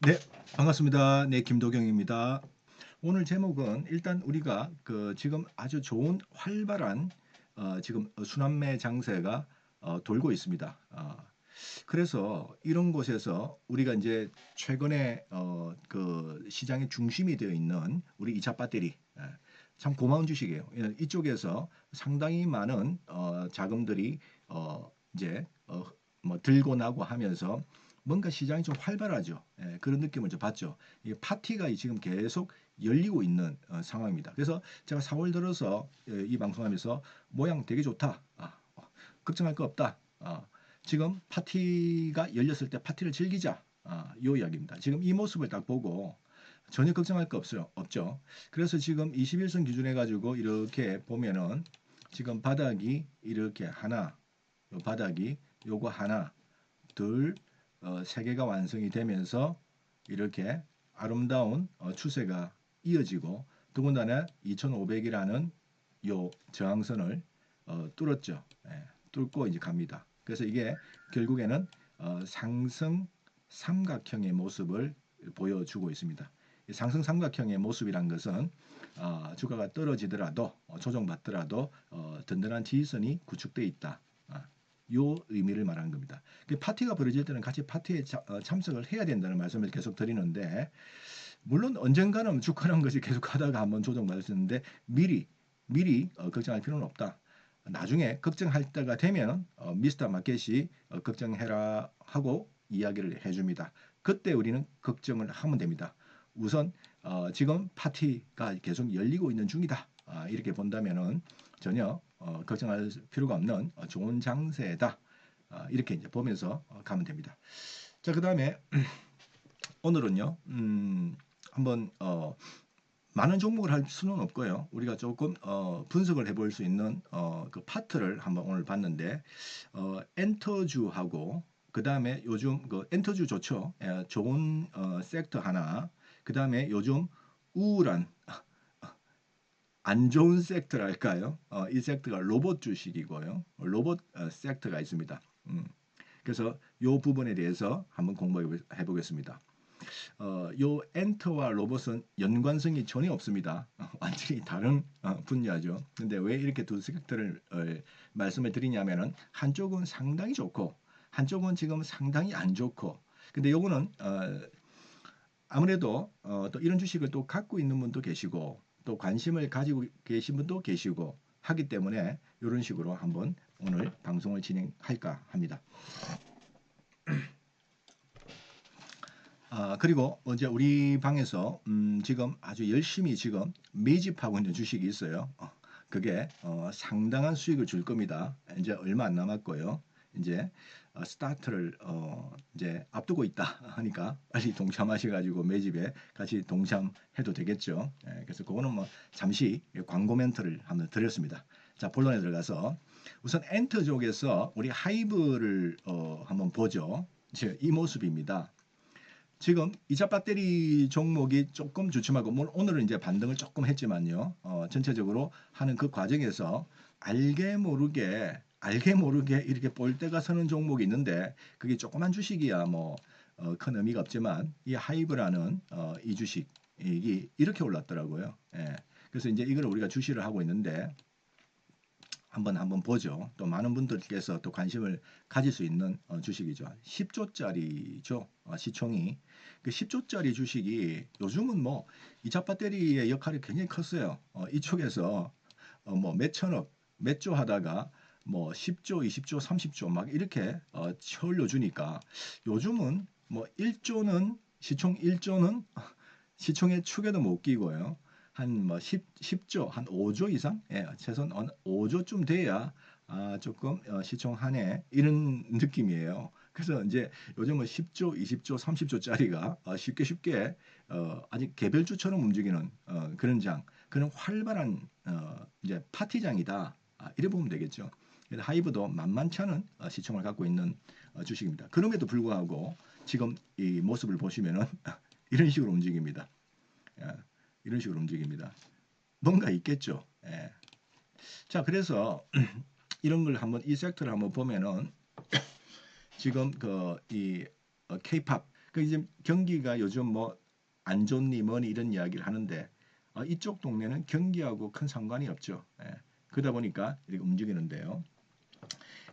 네, 반갑습니다. 네, 김도경입니다. 오늘 제목은 일단 우리가 지금 아주 좋은 활발한 지금 순환매 장세가 돌고 있습니다. 그래서 이런 곳에서 우리가 이제 최근에 그 시장의 중심이 되어 있는 우리 2차 배터리, 참 고마운 주식이에요. 이쪽에서 상당히 많은 자금들이 이제 뭐 들고 나고 하면서 뭔가 시장이 좀 활발하죠. 그런 느낌을 좀 받죠. 이 파티가 지금 계속 열리고 있는 상황입니다. 그래서 제가 4월 들어서 이 방송하면서 모양 되게 좋다. 걱정할 거 없다. 지금 파티가 열렸을 때 파티를 즐기자. 요 이야기입니다. 지금 이 모습을 딱 보고 전혀 걱정할 거 없어요. 없죠. 그래서 지금 21선 기준해 가지고 이렇게 보면은 지금 바닥이 이렇게 하나, 요 바닥이 요거 하나, 둘, 세 개가 완성이 되면서 이렇게 아름다운 추세가 이어지고 더군다나 2500이라는 요 저항선을 뚫었죠. 뚫고 이제 갑니다. 그래서 이게 결국에는 상승 삼각형의 모습을 보여주고 있습니다. 상승 삼각형의 모습이란 것은 주가가 떨어지더라도 조정받더라도 든든한 지지선이 구축돼 있다. 요 의미를 말하는 겁니다. 파티가 벌어질 때는 같이 파티에 참석을 해야 된다는 말씀을 계속 드리는데 물론 언젠가는 주가라는 것이 계속 하다가 한번 조정받을 수 있는데 미리 걱정할 필요는 없다. 나중에 걱정할 때가 되면 미스터 마켓이 걱정해라 하고 이야기를 해줍니다. 그때 우리는 걱정을 하면 됩니다. 우선 지금 파티가 계속 열리고 있는 중이다. 이렇게 본다면은 전혀 걱정할 필요가 없는 좋은 장세다. 이렇게 이제 보면서 가면 됩니다. 자, 그 다음에 오늘은요, 한번 많은 종목을 할 수는 없고요. 우리가 조금 분석을 해볼 수 있는 그 파트를 한번 오늘 봤는데 엔터주하고 그 다음에 요즘 그 엔터주 좋죠. 좋은 섹터 하나. 그 다음에 요즘 우울한 안 좋은 섹터랄까요? 이 섹터가 로봇 주식이고요. 로봇 섹터가 있습니다. 그래서 이 부분에 대해서 한번 공부해 보겠습니다. 요 엔터와 로봇은 연관성이 전혀 없습니다. 완전히 다른 분야죠. 근데 왜 이렇게 두 섹터를 말씀을 드리냐면은 한쪽은 상당히 좋고 한쪽은 지금 상당히 안 좋고 근데 요거는 아무래도 또 이런 주식을 또 갖고 있는 분도 계시고 또 관심을 가지고 계신 분도 계시고 하기 때문에 이런 식으로 한번 오늘 방송을 진행할까 합니다. 그리고 이제 우리 방에서 지금 아주 열심히 지금 매집하고 있는 주식이 있어요. 그게 상당한 수익을 줄 겁니다. 이제 얼마 안 남았고요. 이제 스타트를 이제 앞두고 있다 하니까 빨리 동참하셔가지고 매집에 같이 동참해도 되겠죠. 그래서 그거는 뭐 잠시 광고 멘트를 한번 드렸습니다. 자, 본론에 들어가서 우선 엔터 쪽에서 우리 하이브를 한번 보죠. 이 모습입니다. 지금 2차 배터리 종목이 조금 주춤하고 오늘은 이제 반등을 조금 했지만요. 전체적으로 하는 그 과정에서 알게 모르게 이렇게 볼때가 서는 종목이 있는데 그게 조그만 주식이야 뭐 큰 의미가 없지만 이 하이브라는 이 주식이 이렇게 올랐더라고요. 그래서 이제 이걸 우리가 주시를 하고 있는데 한번 보죠. 또 많은 분들께서 또 관심을 가질 수 있는 주식이죠. 10조짜리죠. 시총이. 그 10조짜리 주식이 요즘은 뭐 2차 배터리의 역할이 굉장히 컸어요. 이쪽에서 뭐 몇천억, 몇 조 하다가 뭐 10조, 20조, 30조 막 이렇게 쳐올려 주니까 요즘은 뭐 1조는 시총 1조는 시총의 축에도 못 끼고요. 한 뭐 10조, 한 5조 이상? 예, 최소한 5조쯤 돼야 조금 시총 한해 이런 느낌이에요. 그래서 이제 요즘은 10조, 20조, 30조짜리가 쉽게 아직 개별주처럼 움직이는 그런 그런 활발한 이제 파티장이다. 이래 보면 되겠죠. 하이브도 만만치 않은 시총을 갖고 있는 주식입니다. 그럼에도 불구하고 지금 이 모습을 보시면은 이런 식으로 움직입니다. 예, 이런 식으로 움직입니다. 뭔가 있겠죠. 예. 자, 그래서 이런 걸 한번 이 섹터를 한번 보면은 지금 그이 K-팝 그 이제 경기가 요즘 뭐 안 좋니 뭐니 이런 이야기를 하는데 이쪽 동네는 경기하고 큰 상관이 없죠. 예. 그러다 보니까 이렇게 움직이는데요.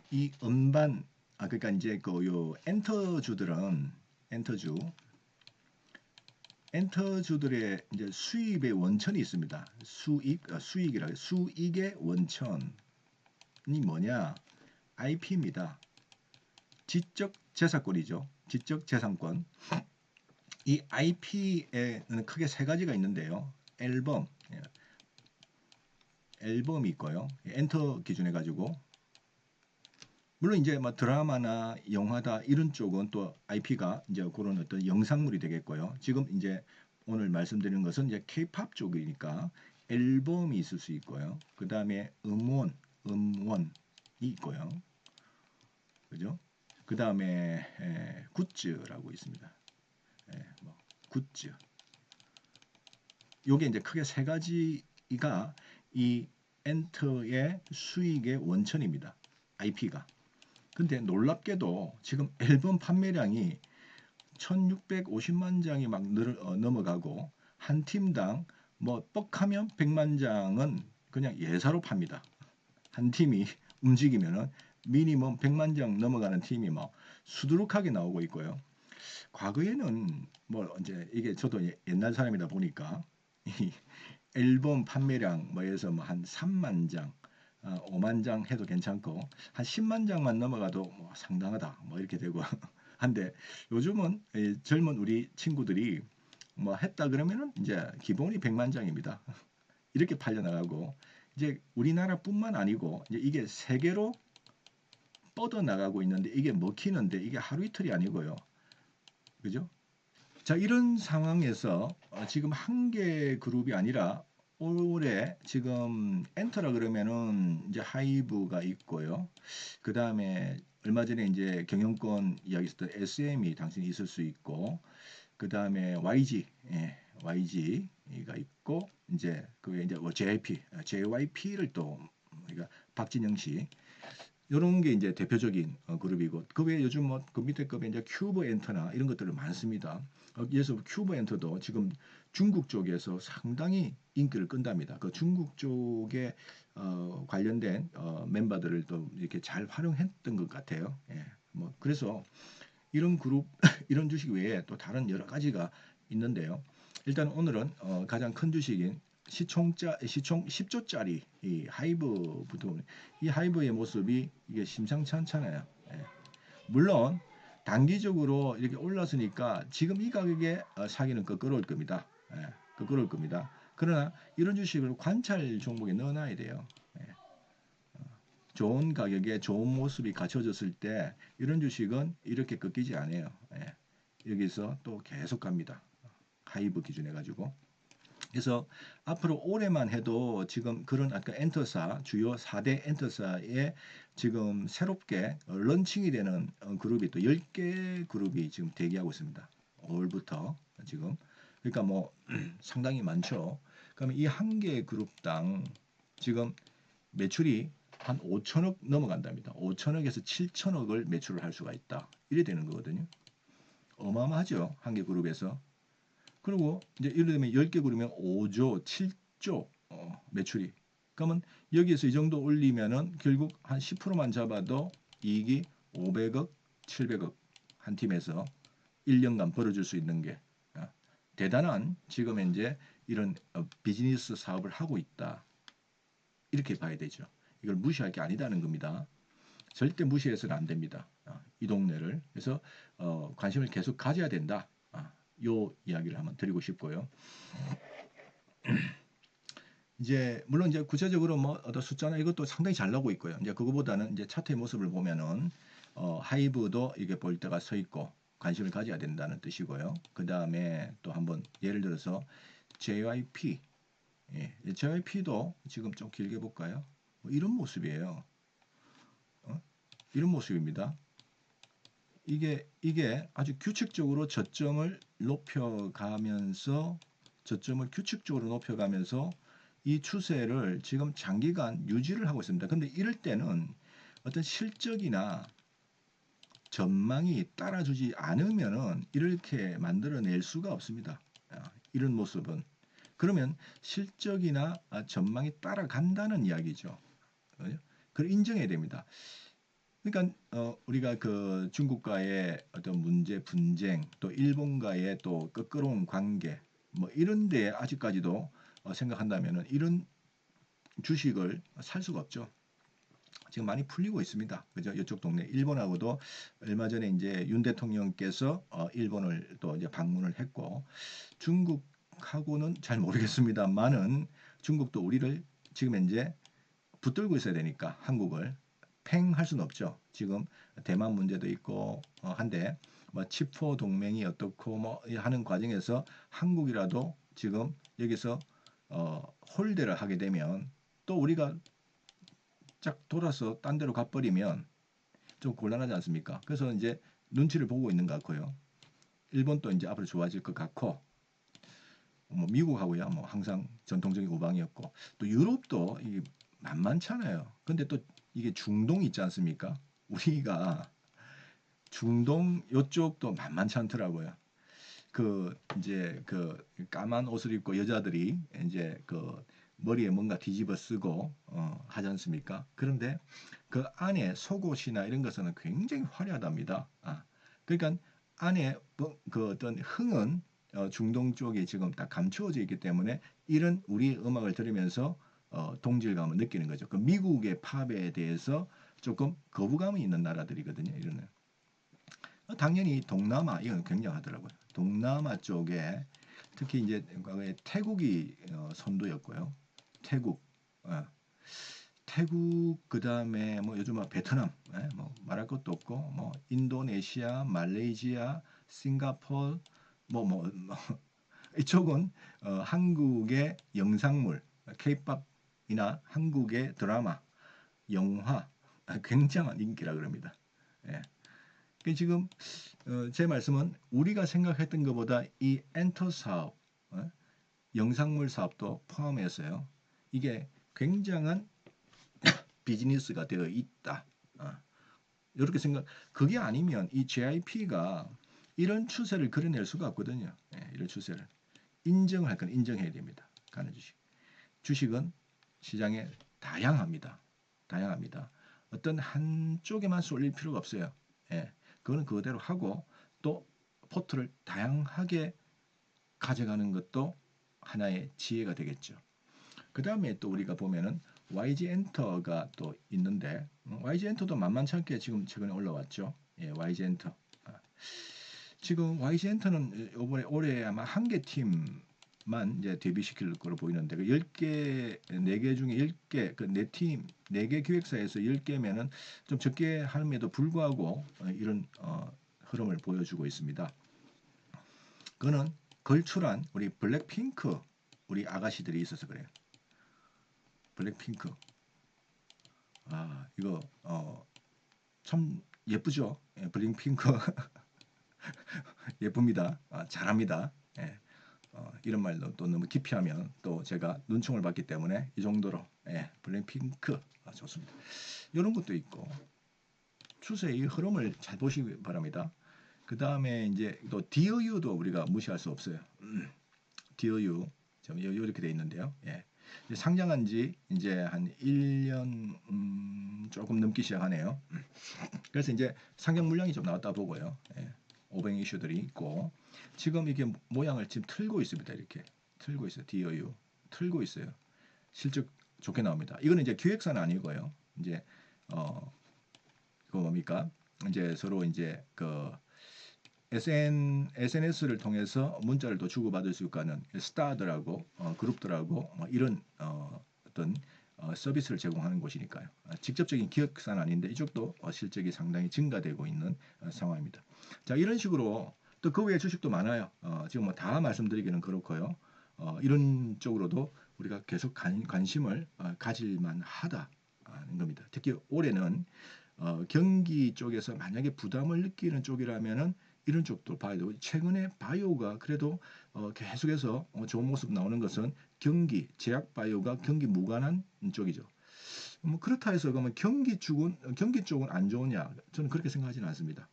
이 음반 그러니까 이제 그 요 엔터주들은 엔터주들의 이제 수입의 원천이 있습니다. 수익이라 수익의 원천이 뭐냐? IP입니다. 지적 재산권이죠. 지적 재산권. 이 IP에는 크게 세 가지가 있는데요. 앨범이 있고요. 엔터 기준해 가지고 물론 이제 뭐 드라마나 영화다 이런 쪽은 또 IP가 이제 그런 어떤 영상물이 되겠고요. 지금 이제 오늘 말씀드리는 것은 이제 K-팝 쪽이니까 앨범이 있을 수 있고요. 그 다음에 음원이 있고요. 그죠? 그 다음에 굿즈라고 있습니다. 뭐 굿즈. 요게 이제 크게 세 가지가 이 엔터의 수익의 원천입니다. IP가. 근데 놀랍게도 지금 앨범 판매량이 1650만 장이 막 넘어가고 한 팀당 뭐 뻑하면 100만 장은 그냥 예사로 팝니다. 한 팀이 움직이면은 미니멈 100만 장 넘어가는 팀이 뭐 수두룩하게 나오고 있고요. 과거에는 뭐 이제 이게 저도 옛날 사람이다 보니까 이 앨범 판매량 뭐에서 뭐 한 3만 장, 5만 장 해도 괜찮고 한 10만 장만 넘어가도 뭐 상당하다 뭐 이렇게 되고 한데 요즘은 젊은 우리 친구들이 뭐 했다 그러면은 이제 기본이 100만 장입니다. 이렇게 팔려 나가고 이제 우리나라뿐만 아니고 이제 이게 세계로 뻗어 나가고 있는데 이게 먹히는데 이게 하루 이틀이 아니고요. 그죠? 자, 이런 상황에서 지금 한 개 그룹이 아니라 올해 지금 엔터라 그러면은 이제 하이브가 있고요. 그 다음에 얼마 전에 이제 경영권 이야기 있었던 SM이 당연히 있을 수 있고, 그 다음에 YG가 있고, 이제 그게 이제 뭐 JYP를 또 그러니까 박진영 씨 이런 게 이제 대표적인 그룹이고 그 외에 요즘 뭐 그 밑에 급에 이제 큐브 엔터나 이런 것들이 많습니다. 그래서 큐브 엔터도 지금 중국 쪽에서 상당히 인기를 끈답니다. 그 중국 쪽에 관련된 멤버들을 또 이렇게 잘 활용했던 것 같아요. 예. 뭐 그래서 이런 그룹 이런 주식 외에 또 다른 여러 가지가 있는데요. 일단 오늘은 가장 큰 주식인 시총 10조짜리 이 하이브부터 이 하이브의 모습이 이게 심상치 않잖아요. 예. 물론 단기적으로 이렇게 올랐으니까 지금 이 가격에 사기는 끄끄러울 겁니다. 예. 끄끄러울 겁니다. 그러나 이런 주식을 관찰 종목에 넣어놔야 돼요. 예. 좋은 가격에 좋은 모습이 갖춰졌을 때 이런 주식은 이렇게 꺾이지 않아요. 예. 여기서 또 계속 갑니다. 하이브 기준해 가지고. 그래서 앞으로 올해만 해도 지금 그런 아까 엔터사 주요 4대 엔터사에 지금 새롭게 런칭이 되는 그룹이 또 10개 그룹이 지금 대기하고 있습니다. 5월부터 지금. 그러니까 뭐 상당히 많죠. 그러면 이 한 개 그룹당 지금 매출이 한 5천억 넘어간답니다. 5천억에서 7천억을 매출을 할 수가 있다. 이래 되는 거거든요. 어마어마하죠. 한 개 그룹에서. 그리고 이제 예를 들면 10개 그룹이면 5조, 7조 매출이. 그러면 여기에서 이 정도 올리면은 결국 한 10%만 잡아도 이익이 500억, 700억 한 팀에서 1년간 벌어줄 수 있는 게 대단한 지금 현재 이런 비즈니스 사업을 하고 있다. 이렇게 봐야 되죠. 이걸 무시할 게 아니다는 겁니다. 절대 무시해서는 안 됩니다. 이 동네를. 그래서 관심을 계속 가져야 된다. 요 이야기를 한번 드리고 싶고요. 이제 물론 이제 구체적으로 뭐 어떤 숫자나 이것도 상당히 잘 나오고 있고요. 이제 그거보다는 이제 차트의 모습을 보면은 하이브도 이게 볼 때가 서 있고 관심을 가져야 된다는 뜻이고요. 그 다음에 또 한번 예를 들어서 JYP, JYP도 지금 좀 길게 볼까요? 뭐 이런 모습이에요. 이런 모습입니다. 이게 아주 규칙적으로 저점을 높여가면서 이 추세를 지금 장기간 유지를 하고 있습니다. 근데 이럴 때는 어떤 실적이나 전망이 따라주지 않으면은 이렇게 만들어낼 수가 없습니다. 이런 모습은. 그러면 실적이나 전망이 따라간다는 이야기죠. 그걸 인정해야 됩니다. 그러니까 우리가 그 중국과의 어떤 문제 분쟁, 또 일본과의 또 껄끄러운 관계, 뭐 이런데 아직까지도 생각한다면은 이런 주식을 살 수가 없죠. 지금 많이 풀리고 있습니다. 그죠? 이쪽 동네 일본하고도 얼마 전에 이제 윤 대통령께서 일본을 또 이제 방문을 했고 중국하고는 잘 모르겠습니다만은 중국도 우리를 지금 현재 붙들고 있어야 되니까 한국을 팽할 수는 없죠. 지금 대만 문제도 있고 한데 뭐 치포 동맹이 어떻고 뭐 하는 과정에서 한국이라도 지금 여기서 홀대를 하게 되면 또 우리가 쫙 돌아서 딴 데로 가버리면 좀 곤란하지 않습니까? 그래서 이제 눈치를 보고 있는 것 같고요. 일본도 이제 앞으로 좋아질 것 같고 뭐 미국하고야 뭐 항상 전통적인 우방이었고 또 유럽도 이게 만만치 않아요. 근데 또 이게 중동이 있지 않습니까? 우리가 중동 요쪽도 만만치 않더라고요. 그 이제 그 까만 옷을 입고 여자들이 이제 그 머리에 뭔가 뒤집어 쓰고 하지 않습니까? 그런데 그 안에 속옷이나 이런 것은 굉장히 화려하답니다. 그러니까 안에 그 어떤 흥은 중동 쪽에 지금 딱 감추어져 있기 때문에 이런 우리 음악을 들으면서 동질감을 느끼는 거죠. 그 미국의 팝에 대해서 조금 거부감이 있는 나라들이거든요. 이런 당연히 동남아 이건 굉장하더라고요. 동남아 쪽에 특히 이제 과거에 태국이 선도였고요. 태국, 태국 그 다음에 뭐 요즘 베트남, 뭐 말할 것도 없고 뭐 인도네시아, 말레이시아, 싱가포르, 뭐 이쪽은 한국의 영상물, 케이팝이나 한국의 드라마, 영화 굉장한 인기라 그럽니다. 예. 지금 제 말씀은 우리가 생각했던 것보다 이 엔터 사업, 영상물 사업도 포함해서요. 이게 굉장한 비즈니스가 되어 있다. 이렇게 생각. 그게 아니면 이 JIP가 이런 추세를 그려낼 수가 없거든요. 이런 추세를 인정할 건 인정해야 됩니다. 가는 주식. 주식은 시장에 다양합니다. 다양합니다. 어떤 한쪽에만 쏠릴 필요가 없어요. 그거는 그대로 하고 또 포트를 다양하게 가져가는 것도 하나의 지혜가 되겠죠. 그 다음에 또 우리가 보면은 YG 엔터가 또 있는데 YG 엔터도 만만치 않게 지금 최근에 올라왔죠. YG 엔터. 지금 YG 엔터는 이번에 올해 아마 한 개 팀만 이제 데뷔시킬 거로 보이는데 그 10개, 4개 중에 10개, 그 4팀, 4개 기획사에서 10개면은 좀 적게 함에도 불구하고 이런 흐름을 보여주고 있습니다. 그거는 걸출한 우리 블랙핑크 우리 아가씨들이 있어서 그래요. 블랙핑크. 이거 참 예쁘죠? 블랙핑크 예쁩니다. 잘합니다. 이런 말도 또 너무 깊이 하면 또 제가 눈총을 받기 때문에 이 정도로 블랙핑크 좋습니다. 이런 것도 있고 추세의 흐름을 잘 보시기 바랍니다. 그 다음에 이제 또 디어유도 우리가 무시할 수 없어요. 디어유 이렇게 돼 있는데요. 상장한 지 이제 한 1년 조금 넘기 시작하네요. 그래서 이제 상장 물량이 좀 나왔다 보고요. 500 이슈들이 있고 지금 이게 모양을 지금 틀고 있습니다. 이렇게 틀고 있어요. DOU 틀고 있어요. 실적 좋게 나옵니다. 이거는 이제 기획사는 아니고요. 이제 그거 뭡니까? 이제 서로 이제 그 SNS를 통해서 문자를 또 주고받을 수 있는 스타들하고 그룹들하고 이런 어떤 서비스를 제공하는 곳이니까요. 직접적인 기획사는 아닌데 이쪽도 실적이 상당히 증가되고 있는 상황입니다. 자, 이런 식으로 또 그 외에 주식도 많아요. 지금 뭐 다 말씀드리기는 그렇고요. 이런 쪽으로도 우리가 계속 관심을 가질만 하다는 겁니다. 특히 올해는 경기 쪽에서 만약에 부담을 느끼는 쪽이라면은 이런 쪽도 봐야 되고 최근에 바이오가 그래도 계속해서 좋은 모습 나오는 것은 경기, 제약 바이오가 경기 무관한 쪽이죠. 뭐 그렇다 해서 그러면 경기 쪽은 안 좋으냐? 저는 그렇게 생각하지는 않습니다.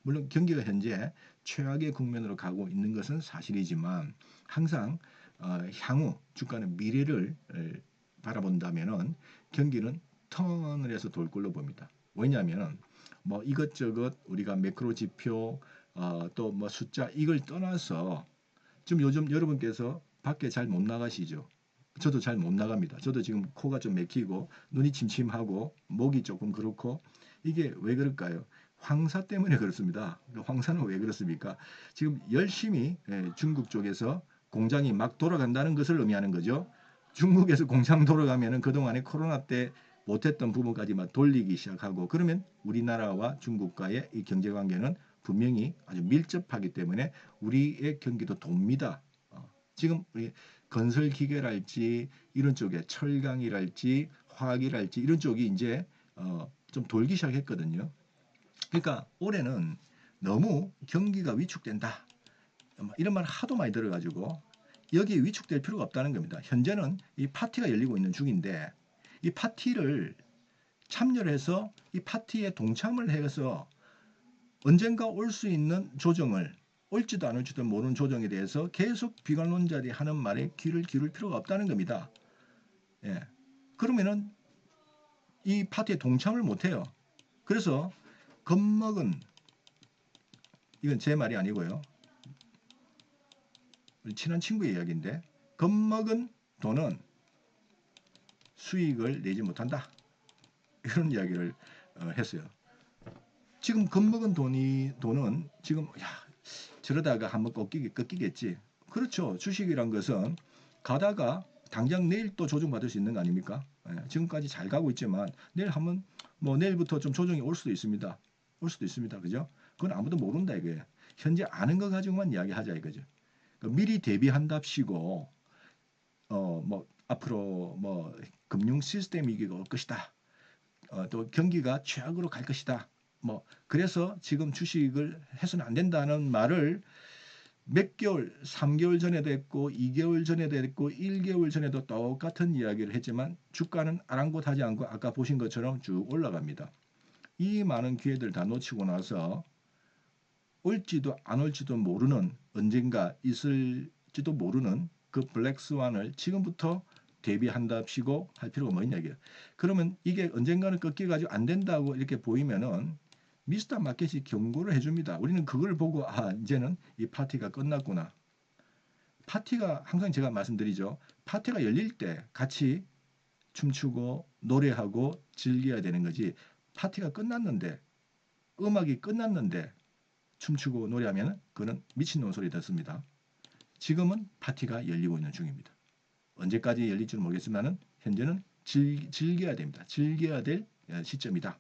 물론 경기가 현재 최악의 국면으로 가고 있는 것은 사실이지만 항상 향후 주가는 미래를 바라본다면은 경기는 턴을 해서 돌 걸로 봅니다. 왜냐하면 뭐 이것저것 우리가 매크로 지표 또 뭐 숫자 이걸 떠나서 지금 요즘 여러분께서 밖에 잘 못 나가시죠? 저도 잘 못 나갑니다. 저도 지금 코가 좀 막히고 눈이 침침하고 목이 조금 그렇고 이게 왜 그럴까요? 황사 때문에 그렇습니다. 황사는 왜 그렇습니까? 지금 열심히 중국 쪽에서 공장이 막 돌아간다는 것을 의미하는 거죠. 중국에서 공장 돌아가면은 그동안에 코로나 때 못했던 부분까지 막 돌리기 시작하고 그러면 우리나라와 중국과의 이 경제 관계는 분명히 아주 밀접하기 때문에 우리의 경기도 돕니다. 지금 우리 건설 기계랄지 이런 쪽에 철강이랄지 화학이랄지 이런 쪽이 이제 좀 돌기 시작했거든요. 그러니까 올해는 너무 경기가 위축된다. 이런 말 하도 많이 들어가지고 여기에 위축될 필요가 없다는 겁니다. 현재는 이 파티가 열리고 있는 중인데 이 파티를 참여를 해서 이 파티에 동참을 해서 언젠가 올 수 있는 조정을 올지도 안 올지도 모르는 조정에 대해서 계속 비관론자들이 하는 말에 귀를 기울일 필요가 없다는 겁니다. 예. 그러면은 이 파티에 동참을 못해요. 그래서 겁먹은 이건 제 말이 아니고요. 우리 친한 친구의 이야기인데 겁먹은 돈은 수익을 내지 못한다. 이런 이야기를 했어요. 지금 겁먹은 돈은 지금 저러다가 한번 꺾이겠지. 그렇죠. 주식이란 것은 가다가 당장 내일 또 조정받을 수 있는 거 아닙니까? 지금까지 잘 가고 있지만 내일 한번 뭐 내일부터 좀 조정이 올 수도 있습니다. 올 수도 있습니다. 그죠? 그건 아무도 모른다 이거예요. 현재 아는 거 가지고만 이야기하자 이거죠. 그러니까 미리 대비한답시고 뭐 앞으로 뭐 금융 시스템 위기가 올 것이다. 또 경기가 최악으로 갈 것이다. 뭐 그래서 지금 주식을 해서는 안 된다는 말을 몇 개월, 3개월 전에도 했고 2개월 전에도 했고 1개월 전에도 똑같은 이야기를 했지만 주가는 아랑곳하지 않고 아까 보신 것처럼 쭉 올라갑니다. 이 많은 기회들 다 놓치고 나서 올지도 안 올지도 모르는 언젠가 있을지도 모르는 그 블랙스완을 지금부터 대비한답시고 할 필요가 뭐 있냐 이게. 그러면 이게 언젠가는 꺾여가지고 안 된다고 이렇게 보이면은 미스터 마켓이 경고를 해줍니다. 우리는 그걸 보고 이제는 이 파티가 끝났구나. 파티가 항상 제가 말씀드리죠. 파티가 열릴 때 같이 춤추고 노래하고 즐겨야 되는 거지. 파티가 끝났는데 음악이 끝났는데 춤추고 노래하면 그는 미친놈 소리 듣습니다. 지금은 파티가 열리고 있는 중입니다. 언제까지 열릴지는 모르겠지만 현재는 즐겨야 됩니다. 즐겨야 될 시점이다.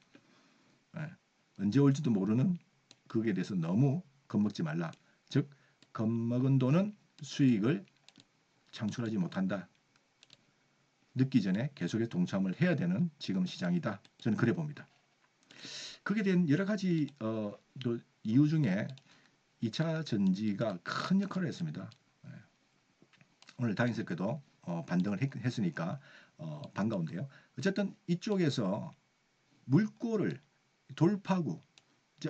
언제 올지도 모르는 그에 대해서 너무 겁먹지 말라. 즉 겁먹은 돈은 수익을 창출하지 못한다. 늦기 전에 계속해서 동참을 해야 되는 지금 시장이다. 저는 그래 봅니다. 그게 된 여러 가지 이유 중에 2차 전지가 큰 역할을 했습니다. 오늘 다인섹도 반등을 했으니까 반가운데요. 어쨌든 이쪽에서 물꼬를 돌파구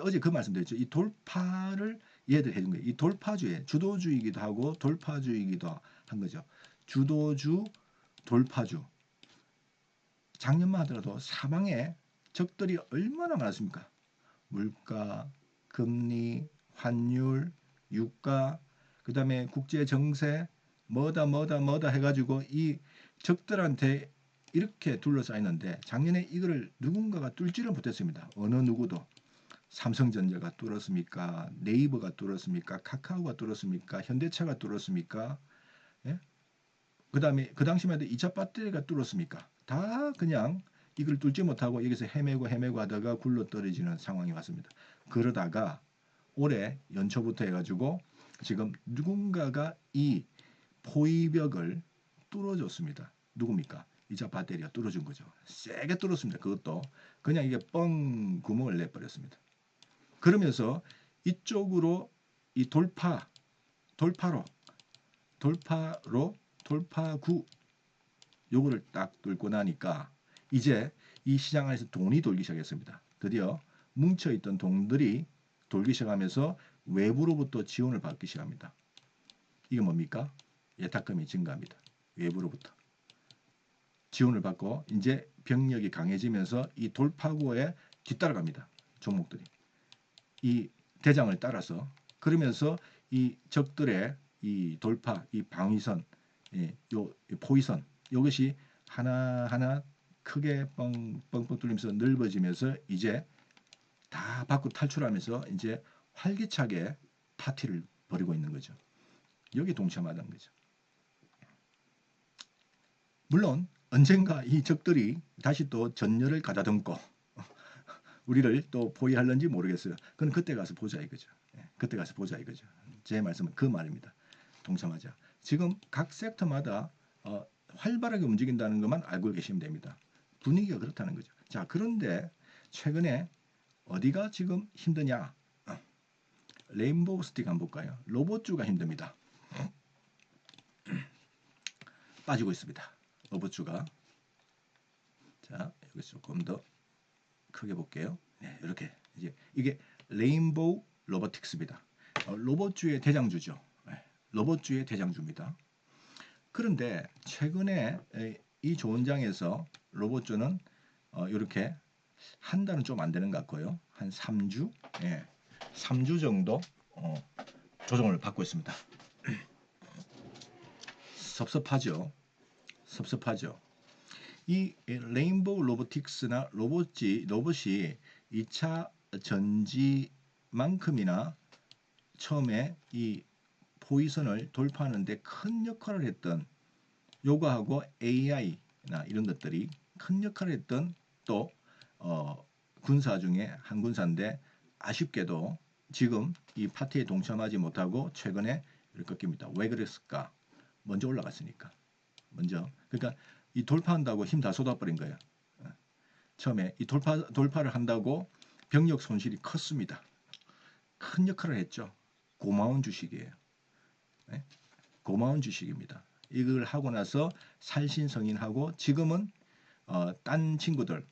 어제 그 말씀드렸죠. 이 돌파를 얘들 해준 거예요. 이 돌파주의 주도주이기도 하고 돌파주이기도 한 거죠. 주도주, 돌파주. 작년만 하더라도 사방에 적들이 얼마나 많았습니까? 물가, 금리, 환율, 유가, 그 다음에 국제 정세, 뭐다 해가지고 이 적들한테 이렇게 둘러싸이는데 작년에 이거를 누군가가 뚫지를 못했습니다. 어느 누구도. 삼성전자가 뚫었습니까? 네이버가 뚫었습니까? 카카오가 뚫었습니까? 현대차가 뚫었습니까? 예? 그 다음에 그 당시만 해도 2차 배터리가 뚫었습니까? 다 그냥 이걸 뚫지 못하고 여기서 헤매고 하다가 굴러 떨어지는 상황이 왔습니다. 그러다가 올해 연초부터 해가지고 지금 누군가가 이 포위벽을 뚫어줬습니다. 누굽니까? 2차 배터리가 뚫어준 거죠. 세게 뚫었습니다. 그것도 그냥 이게 뻥 구멍을 내버렸습니다. 그러면서 이쪽으로 이 돌파구 요거를 딱 뚫고 나니까 이제 이 시장 안에서 돈이 돌기 시작했습니다. 드디어 뭉쳐있던 돈들이 돌기 시작하면서 외부로부터 지원을 받기 시작합니다. 이게 뭡니까? 예탁금이 증가합니다. 외부로부터 지원을 받고 이제 병력이 강해지면서 이 돌파구에 뒤따라갑니다. 종목들이 이 대장을 따라서. 그러면서 이 적들의 이 돌파, 이 방위선, 요 포위선, 이것이 하나하나 크게 뻥뻥 뚫리면서 넓어지면서 이제 다 밖으로 탈출하면서 이제 활기차게 파티를 벌이고 있는 거죠. 여기 동참하는 거죠. 물론 언젠가 이 적들이 다시 또 전열을 가다듬고 우리를 또 포위할는지 모르겠어요. 그건 그때 가서 보자 이거죠. 그때 가서 보자 이거죠. 제 말씀은 그 말입니다. 동참하자. 지금 각 섹터마다 활발하게 움직인다는 것만 알고 계시면 됩니다. 분위기가 그렇다는 거죠. 자, 그런데 최근에 어디가 지금 힘드냐? 레인보우 스틱 한번 볼까요? 로봇주가 힘듭니다. 빠지고 있습니다. 로봇주가. 자, 여기 조금 더 크게 볼게요. 네, 이렇게 이제 이게 레인보우 로보틱스입니다. 로봇주의 대장주죠. 네, 로봇주의 대장주입니다. 그런데 최근에 이 조언장에서 로봇주는 이렇게 한 달은 좀 안 되는 것 같고요. 한 3주, 3주 정도 조정을 받고 있습니다. 섭섭하죠. 섭섭하죠. 이 레인보우 로보틱스나 로봇이 2차 전지만큼이나 처음에 이 포위선을 돌파하는데 큰 역할을 했던 요거하고 AI나 이런 것들이 큰 역할을 했던 또 군사 중에 한 군사인데 아쉽게도 지금 이 파티에 동참하지 못하고 최근에 이렇게 꺾입니다. 왜 그랬을까? 먼저 올라갔으니까. 먼저. 그러니까 이 돌파한다고 힘 다 쏟아버린 거예요. 처음에 이 돌파를 한다고 병력 손실이 컸습니다. 큰 역할을 했죠. 고마운 주식이에요. 네? 고마운 주식입니다. 이걸 하고 나서 살신성인하고 지금은 딴 친구들,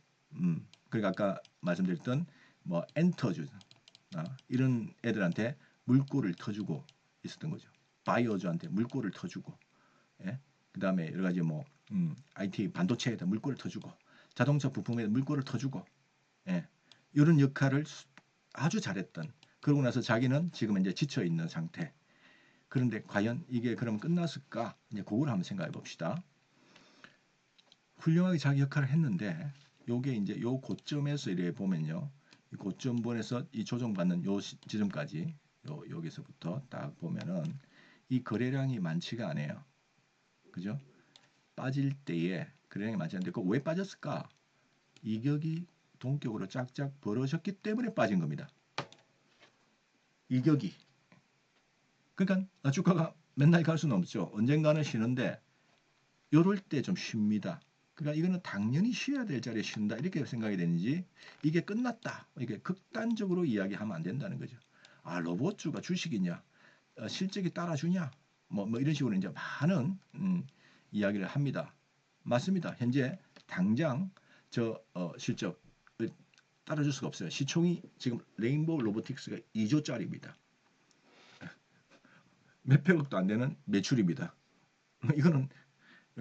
그러니까 아까 말씀드렸던 뭐 엔터주 이런 애들한테 물꼬를 터주고 있었던 거죠. 바이오주한테 물꼬를 터주고, 예? 그 다음에 여러 가지 뭐 IT 반도체에다 물꼬를 터주고, 자동차 부품에 물꼬를 터주고, 예? 이런 역할을 아주 잘했던. 그러고 나서 자기는 지금 이제 지쳐 있는 상태. 그런데 과연 이게 그럼 끝났을까? 이제 그걸 한번 생각해 봅시다. 훌륭하게 자기 역할을 했는데 요게 이제 요 고점에서 이래 보면요. 이 고점본에서 이 조정받는 요 지점까지 여기서부터 딱 보면은 이 거래량이 많지가 않아요. 그죠? 빠질 때에 거래량이 많지 않은데 그 왜 빠졌을까? 이격이 동격으로 짝짝 벌어졌기 때문에 빠진 겁니다. 이격이. 그러니까 주가가 맨날 갈 수는 없죠. 언젠가는 쉬는데 요럴 때 좀 쉽니다. 그러니까 이거는 당연히 쉬어야 될 자리에 쉰다 이렇게 생각이 되는지 이게 끝났다 이게 극단적으로 이야기하면 안 된다는 거죠. 아 로봇주가 주식이냐 실적이 따라주냐 뭐 이런 식으로 이제 많은 이야기를 합니다. 맞습니다. 현재 당장 저 실적 따라줄 수가 없어요. 시총이 지금 레인보우 로보틱스가 2조짜리입니다. 몇백억도 안 되는 매출입니다. 이거는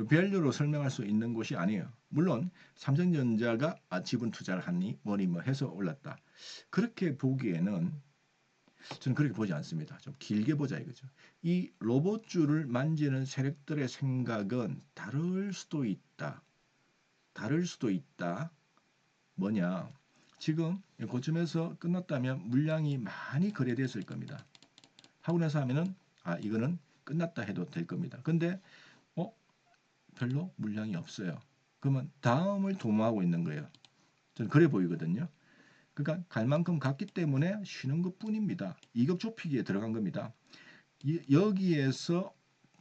밸류로 설명할 수 있는 곳이 아니에요. 물론 삼성전자가 지분 투자를 하니 뭐니 뭐 해서 올랐다. 그렇게 보기에는 저는 그렇게 보지 않습니다. 좀 길게 보자 이거죠. 이 로봇주를 만지는 세력들의 생각은 다를 수도 있다. 다를 수도 있다. 뭐냐? 지금 고점에서 끝났다면 물량이 많이 거래됐을 겁니다. 하고 나서 하면은 이거는 끝났다 해도 될 겁니다. 근데 별로 물량이 없어요. 그러면 다음을 도모하고 있는 거예요. 저는 그래 보이거든요. 그러니까 갈 만큼 갔기 때문에 쉬는 것뿐입니다. 이격 좁히기에 들어간 겁니다. 여기에서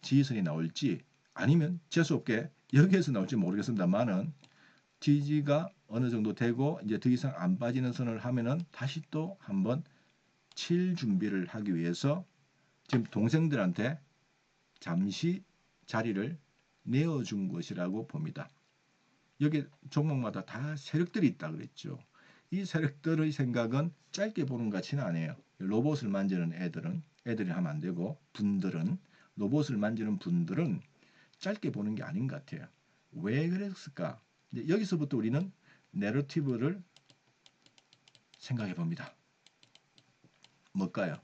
지지선이 나올지 아니면 재수없게 여기에서 나올지 모르겠습니다만은 지지가 어느 정도 되고 이제 더 이상 안 빠지는 선을 하면은 다시 또 한번 칠 준비를 하기 위해서 지금 동생들한테 잠시 자리를 내어준 것이라고 봅니다. 여기 종목마다 다 세력들이 있다 그랬죠. 이 세력들의 생각은 짧게 보는 것 같지는 않아요. 로봇을 만지는 애들이 하면 안 되고, 로봇을 만지는 분들은 짧게 보는 게 아닌 것 같아요. 왜 그랬을까? 이제 여기서부터 우리는 내러티브를 생각해 봅니다. 뭘까요?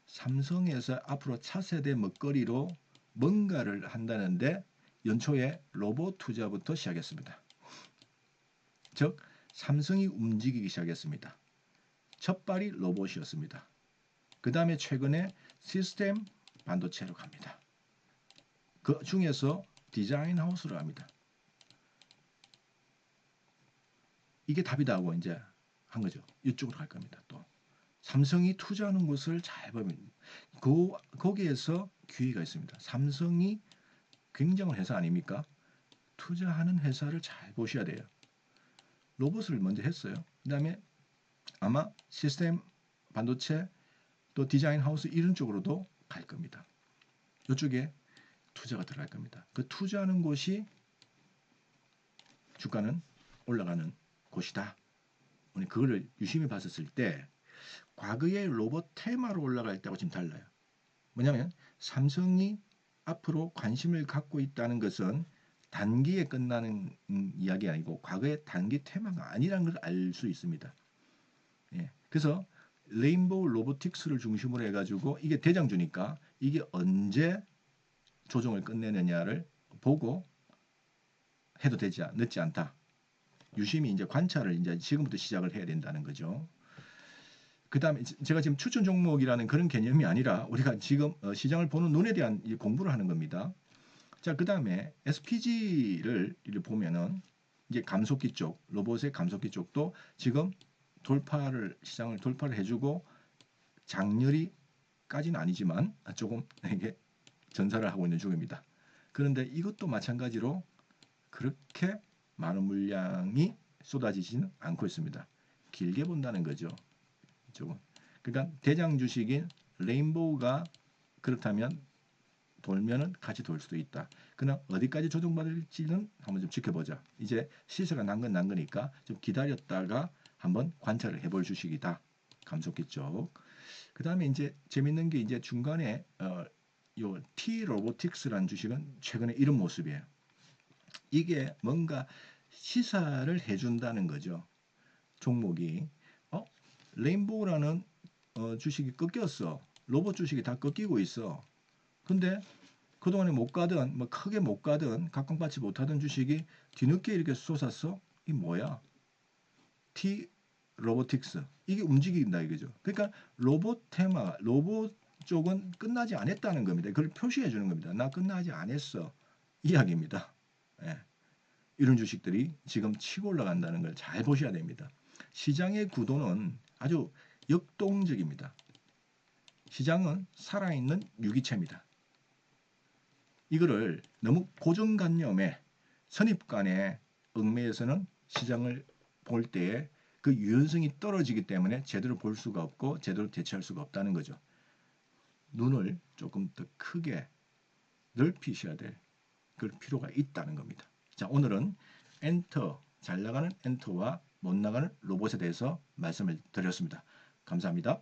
삼성에서 앞으로 차세대 먹거리로 뭔가를 한다는데 연초에 로봇 투자부터 시작했습니다. 즉 삼성이 움직이기 시작했습니다. 첫 발이 로봇이었습니다. 그 다음에 최근에 시스템 반도체로 갑니다. 그 중에서 디자인 하우스로 합니다. 이게 답이다 하고 이제 한 거죠. 이쪽으로 갈 겁니다. 또 삼성이 투자하는 곳을 잘 보면 거기에서 기회가 있습니다. 삼성이 굉장한 회사 아닙니까? 투자하는 회사를 잘 보셔야 돼요. 로봇을 먼저 했어요. 그 다음에 아마 시스템 반도체 또 디자인 하우스 이런 쪽으로도 갈 겁니다. 이쪽에 투자가 들어갈 겁니다. 그 투자하는 곳이 주가는 올라가는 곳이다. 우리 그거를 유심히 봤었을 때 과거의 로봇 테마로 올라갈 때하고 지금 달라요. 뭐냐면 삼성이 앞으로 관심을 갖고 있다는 것은 단기에 끝나는 이야기 아니고 과거의 단기 테마가 아니라는 걸 알 수 있습니다. 예. 그래서 레인보우 로보틱스를 중심으로 해가지고 이게 대장주니까 이게 언제 조정을 끝내느냐를 보고 해도 늦지 않다. 유심히 이제 관찰을 이제 지금부터 시작을 해야 된다는 거죠. 그 다음에 제가 지금 추천 종목이라는 그런 개념이 아니라 우리가 지금 시장을 보는 눈에 대한 공부를 하는 겁니다. 자, 그 다음에 SPG를 보면은 이제 감속기 쪽, 로봇의 감속기 쪽도 지금 시장을 돌파를 해주고 장렬히까지는 아니지만 조금 이게 전사를 하고 있는 중입니다. 그런데 이것도 마찬가지로 그렇게 많은 물량이 쏟아지지는 않고 있습니다. 길게 본다는 거죠. 이쪽은. 그러니까 대장 주식인 레인보우가 그렇다면 돌면은 같이 돌 수도 있다. 그러나 어디까지 조정받을지는 한번 좀 지켜보자. 이제 시세가 난 건 난 거니까 좀 기다렸다가 한번 관찰을 해볼 주식이다. 감속기 쪽. 그 다음에 이제 재밌는 게 이제 중간에 요 T 로보틱스라는 주식은 최근에 이런 모습이에요. 이게 뭔가 시사를 해준다는 거죠. 종목이 레인보우라는 주식이 꺾였어. 로봇 주식이 다 꺾이고 있어. 근데 그동안에 못 가던 크게 못 가던 각광받지 못하던 주식이 뒤늦게 이렇게 솟았어. 이 뭐야? T 로보틱스. 이게 움직인다 이거죠. 그러니까 로봇 테마, 로봇 쪽은 끝나지 않았다는 겁니다. 그걸 표시해 주는 겁니다. 나 끝나지 않았어. 이야기입니다. 예. 이런 주식들이 지금 치고 올라간다는 걸 잘 보셔야 됩니다. 시장의 구도는 아주 역동적입니다. 시장은 살아있는 유기체입니다. 이거를 너무 고정관념에 선입관에 얽매여서는 시장을 볼 때에 그 유연성이 떨어지기 때문에 제대로 볼 수가 없고 제대로 대처할 수가 없다는 거죠. 눈을 조금 더 크게 넓히셔야 될 그럴 필요가 있다는 겁니다. 자, 오늘은 엔터, 잘 나가는 엔터와 못 나가는 로봇에 대해서 말씀을 드렸습니다. 감사합니다.